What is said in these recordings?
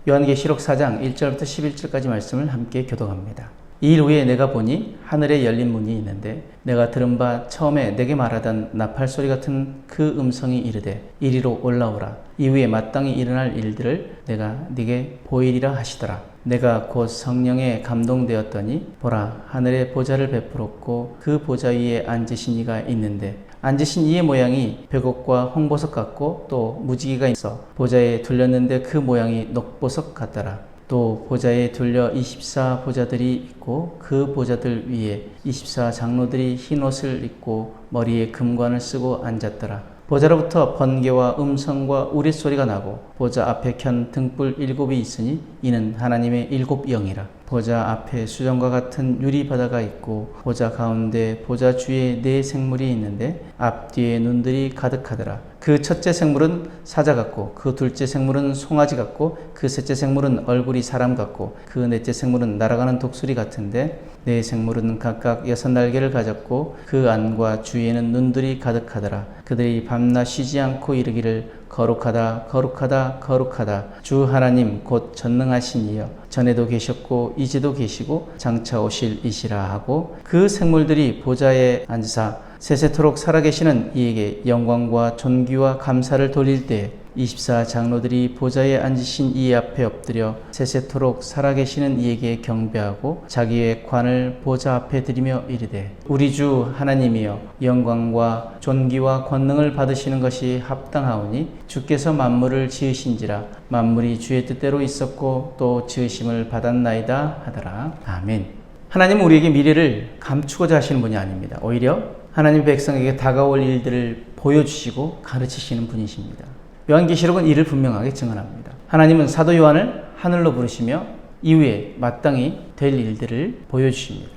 요한계시록 4장 1절부터 11절까지 말씀을 함께 교독합니다. 이 일 후에 내가 보니 하늘에 열린 문이 있는데 내가 들은 바 처음에 내게 말하던 나팔 소리 같은 그 음성이 이르되 이리로 올라오라. 이후에 마땅히 일어날 일들을 내가 네게 보이리라 하시더라. 내가 곧 성령에 감동되었더니 보라, 하늘에 보좌를 베풀었고 그 보좌 위에 앉으신 이가 있는데 앉으신 이의 모양이 벽옥과 홍보석 같고 또 무지개가 있어 보좌에 둘렸는데 그 모양이 녹보석 같더라. 또 보좌에 둘려 24 보좌들이 있고 그 보좌들 위에 24 장로들이 흰 옷을 입고 머리에 금관을 쓰고 앉았더라. 보좌로부터 번개와 음성과 우레소리가 나고 보좌 앞에 켠 등불 7이 있으니 이는 하나님의 7 영이라. 보좌 앞에 수정과 같은 유리바다가 있고 보좌 가운데 보좌 주위에 4 생물이 있는데 앞뒤에 눈들이 가득하더라. 그 첫째 생물은 사자 같고 그 둘째 생물은 송아지 같고 그 셋째 생물은 얼굴이 사람 같고 그 넷째 생물은 날아가는 독수리 같은데 4 생물은 각각 6 날개를 가졌고 그 안과 주위에는 눈들이 가득하더라. 그들이 밤낮 쉬지 않고 이르기를 거룩하다 거룩하다 거룩하다 주 하나님 곧 전능하신 이여 전에도 계셨고 이제도 계시고 장차 오실 이시라 하고 그 생물들이 보좌에 앉으사 세세토록 살아계시는 이에게 영광과 존귀와 감사를 돌릴 때 24 장로들이 보좌에 앉으신 이 앞에 엎드려 세세토록 살아계시는 이에게 경배하고 자기의 관을 보좌 앞에 드리며 이르되 우리 주 하나님이여 영광과 존귀와 권능을 받으시는 것이 합당하오니 주께서 만물을 지으신지라 만물이 주의 뜻대로 있었고 또 지으심을 받았나이다 하더라. 아멘. 하나님은 우리에게 미래를 감추고자 하시는 분이 아닙니다. 오히려 하나님 백성에게 다가올 일들을 보여주시고 가르치시는 분이십니다. 요한계시록은 이를 분명하게 증언합니다. 하나님은 사도 요한을 하늘로 부르시며 이후에 마땅히 될 일들을 보여주십니다.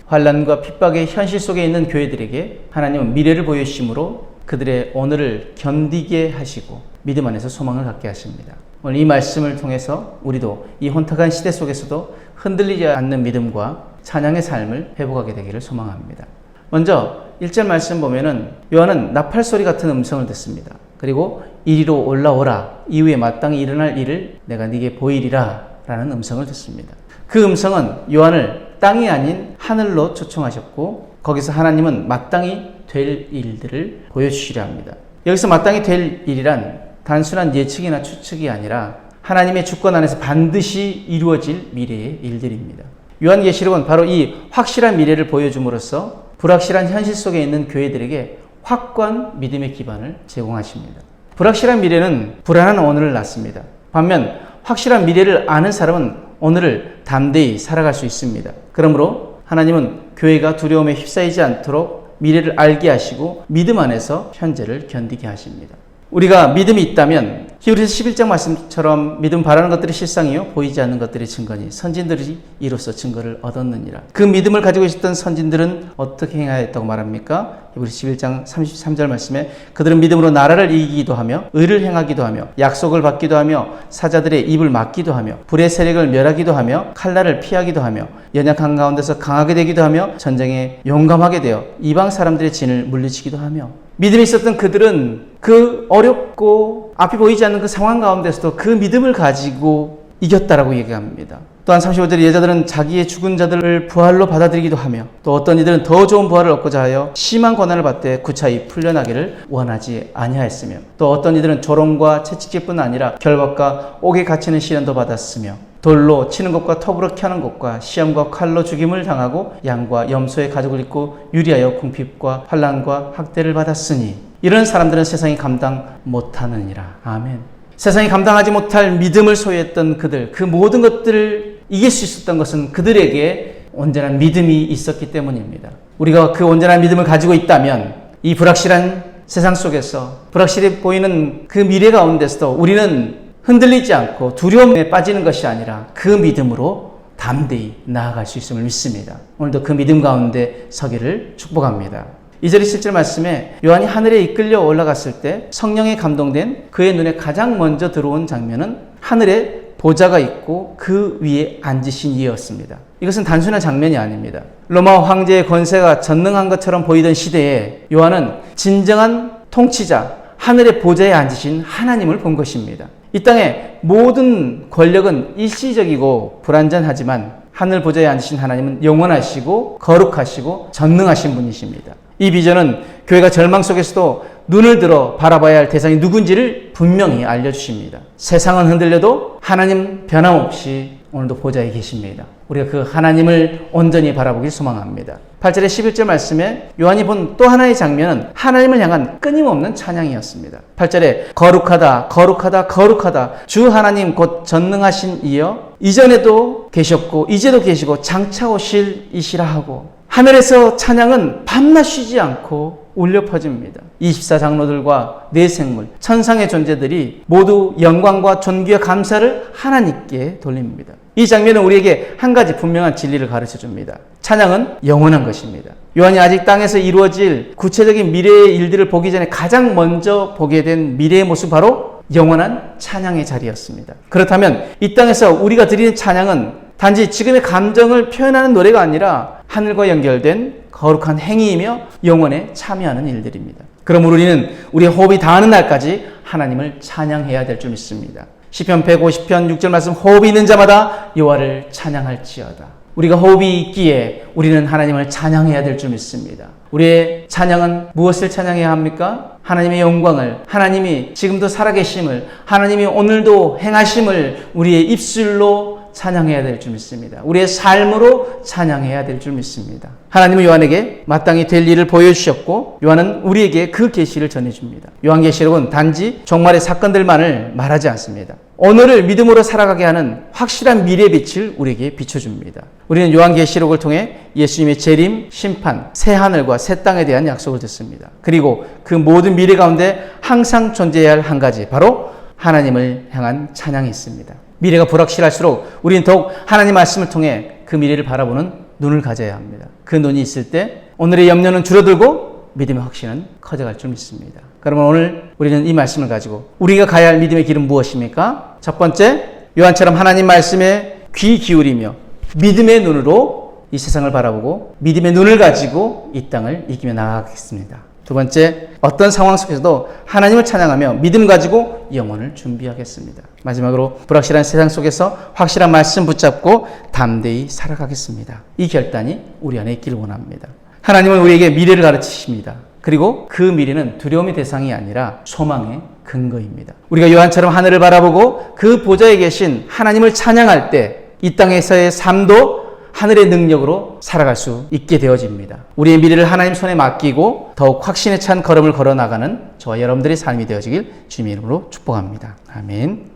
환난과 핍박의 현실 속에 있는 교회들에게 하나님은 미래를 보여주심으로 그들의 오늘을 견디게 하시고 믿음 안에서 소망을 갖게 하십니다. 오늘 이 말씀을 통해서 우리도 이 혼탁한 시대 속에서도 흔들리지 않는 믿음과 찬양의 삶을 회복하게 되기를 소망합니다. 먼저 1절 말씀 보면은 요한은 나팔 소리 같은 음성을 듣습니다. 그리고 이리로 올라오라. 이후에 마땅히 일어날 일을 내가 네게 보이리라 라는 음성을 듣습니다. 그 음성은 요한을 땅이 아닌 하늘로 초청하셨고 거기서 하나님은 마땅히 될 일들을 보여주시려 합니다. 여기서 마땅히 될 일이란 단순한 예측이나 추측이 아니라 하나님의 주권 안에서 반드시 이루어질 미래의 일들입니다. 요한계시록은 바로 이 확실한 미래를 보여줌으로써 불확실한 현실 속에 있는 교회들에게 확고한 믿음의 기반을 제공하십니다. 불확실한 미래는 불안한 오늘을 낳습니다. 반면 확실한 미래를 아는 사람은 오늘을 담대히 살아갈 수 있습니다. 그러므로 하나님은 교회가 두려움에 휩싸이지 않도록 미래를 알게 하시고 믿음 안에서 현재를 견디게 하십니다. 우리가 믿음이 있다면 히브리서 11장 말씀처럼 믿음 바라는 것들이 실상이요 보이지 않는 것들이 증거니 선진들이 이로써 증거를 얻었느니라. 그 믿음을 가지고 있었던 선진들은 어떻게 행하였다고 말합니까? 히브리서 11장 33절 말씀에 그들은 믿음으로 나라를 이기기도 하며 의를 행하기도 하며 약속을 받기도 하며 사자들의 입을 막기도 하며 불의 세력을 멸하기도 하며 칼날을 피하기도 하며 연약한 가운데서 강하게 되기도 하며 전쟁에 용감하게 되어 이방 사람들의 진을 물리치기도 하며 믿음이 있었던 그들은 그 어렵고 앞이 보이지 않는 그 상황 가운데서도 그 믿음을 가지고 이겼다라고 얘기합니다. 또한 35절에 여자들은 자기의 죽은 자들을 부활로 받아들이기도 하며 또 어떤 이들은 더 좋은 부활을 얻고자 하여 심한 고난을 받되 구차히 풀려나기를 원하지 아니하였으며 또 어떤 이들은 조롱과 채찍질뿐 아니라 결박과 옥에 갇히는 시련도 받았으며 돌로 치는 것과 톱으로 켜는 것과 시험과 칼로 죽임을 당하고 양과 염소의 가죽을 입고 유리하여 궁핍과 환난과 학대를 받았으니 이런 사람들은 세상이 감당 못하느니라. 아멘. 세상이 감당하지 못할 믿음을 소유했던 그들, 그 모든 것들을 이길 수 있었던 것은 그들에게 온전한 믿음이 있었기 때문입니다. 우리가 그 온전한 믿음을 가지고 있다면 이 불확실한 세상 속에서 불확실해 보이는 그 미래 가운데서도 우리는 흔들리지 않고 두려움에 빠지는 것이 아니라 그 믿음으로 담대히 나아갈 수 있음을 믿습니다. 오늘도 그 믿음 가운데 서기를 축복합니다. 2절 7절 말씀에 요한이 하늘에 이끌려 올라갔을 때 성령에 감동된 그의 눈에 가장 먼저 들어온 장면은 하늘에 보좌가 있고 그 위에 앉으신 이였습니다. 이것은 단순한 장면이 아닙니다. 로마 황제의 권세가 전능한 것처럼 보이던 시대에 요한은 진정한 통치자, 하늘의 보좌에 앉으신 하나님을 본 것입니다. 이 땅의 모든 권력은 일시적이고 불완전하지만 하늘 보좌에 앉으신 하나님은 영원하시고 거룩하시고 전능하신 분이십니다. 이 비전은 교회가 절망 속에서도 눈을 들어 바라봐야 할 대상이 누군지를 분명히 알려주십니다. 세상은 흔들려도 하나님 변함없이 오늘도 보좌에 계십니다. 우리가 그 하나님을 온전히 바라보길 소망합니다. 8절의 11절 말씀에 요한이 본 또 하나의 장면은 하나님을 향한 끊임없는 찬양이었습니다. 8절에 거룩하다 거룩하다 거룩하다 주 하나님 곧 전능하신 이여 이전에도 계셨고 이제도 계시고 장차 오실 이시라 하고 하늘에서 찬양은 밤낮 쉬지 않고 울려 퍼집니다. 24장로들과 네 생물, 천상의 존재들이 모두 영광과 존귀와 감사를 하나님께 돌립니다. 이 장면은 우리에게 한 가지 분명한 진리를 가르쳐 줍니다. 찬양은 영원한 것입니다. 요한이 아직 땅에서 이루어질 구체적인 미래의 일들을 보기 전에 가장 먼저 보게 된 미래의 모습 바로 영원한 찬양의 자리였습니다. 그렇다면 이 땅에서 우리가 드리는 찬양은 단지 지금의 감정을 표현하는 노래가 아니라 하늘과 연결된 거룩한 행위이며 영원에 참여하는 일들입니다. 그러므로 우리는 우리의 호흡이 닿는 날까지 하나님을 찬양해야 될 줄 믿습니다. 시편 150편 6절 말씀 호흡이 있는 자마다 여호와를 찬양할지어다. 우리가 호흡이 있기에 우리는 하나님을 찬양해야 될 줄 믿습니다. 우리의 찬양은 무엇을 찬양해야 합니까? 하나님의 영광을, 하나님이 지금도 살아계심을, 하나님이 오늘도 행하심을 우리의 입술로 찬양해야 될 줄 믿습니다. 우리의 삶으로 찬양해야 될 줄 믿습니다. 하나님은 요한에게 마땅히 될 일을 보여주셨고 요한은 우리에게 그 계시를 전해줍니다. 요한계시록은 단지 종말의 사건들만을 말하지 않습니다. 오늘을 믿음으로 살아가게 하는 확실한 미래의 빛을 우리에게 비춰줍니다. 우리는 요한계시록을 통해 예수님의 재림, 심판, 새 하늘과 새 땅에 대한 약속을 듣습니다. 그리고 그 모든 미래 가운데 항상 존재해야 할 한 가지, 바로 하나님을 향한 찬양이 있습니다. 미래가 불확실할수록 우리는 더욱 하나님 말씀을 통해 그 미래를 바라보는 눈을 가져야 합니다. 그 눈이 있을 때 오늘의 염려는 줄어들고 믿음의 확신은 커져갈 줄 믿습니다. 그러면 오늘 우리는 이 말씀을 가지고 우리가 가야 할 믿음의 길은 무엇입니까? 첫 번째, 요한처럼 하나님 말씀에 귀 기울이며 믿음의 눈으로 이 세상을 바라보고 믿음의 눈을 가지고 이 땅을 이기며 나아가겠습니다. 두 번째, 어떤 상황 속에서도 하나님을 찬양하며 믿음 가지고 영혼을 준비하겠습니다. 마지막으로 불확실한 세상 속에서 확실한 말씀 붙잡고 담대히 살아가겠습니다. 이 결단이 우리 안에 있기를 원합니다. 하나님은 우리에게 미래를 가르치십니다. 그리고 그 미래는 두려움의 대상이 아니라 소망의 근거입니다. 우리가 요한처럼 하늘을 바라보고 그 보좌에 계신 하나님을 찬양할 때 이 땅에서의 삶도 하늘의 능력으로 살아갈 수 있게 되어집니다. 우리의 미래를 하나님 손에 맡기고 더욱 확신에 찬 걸음을 걸어나가는 저와 여러분들의 삶이 되어지길 주님의 이름으로 축복합니다. 아멘.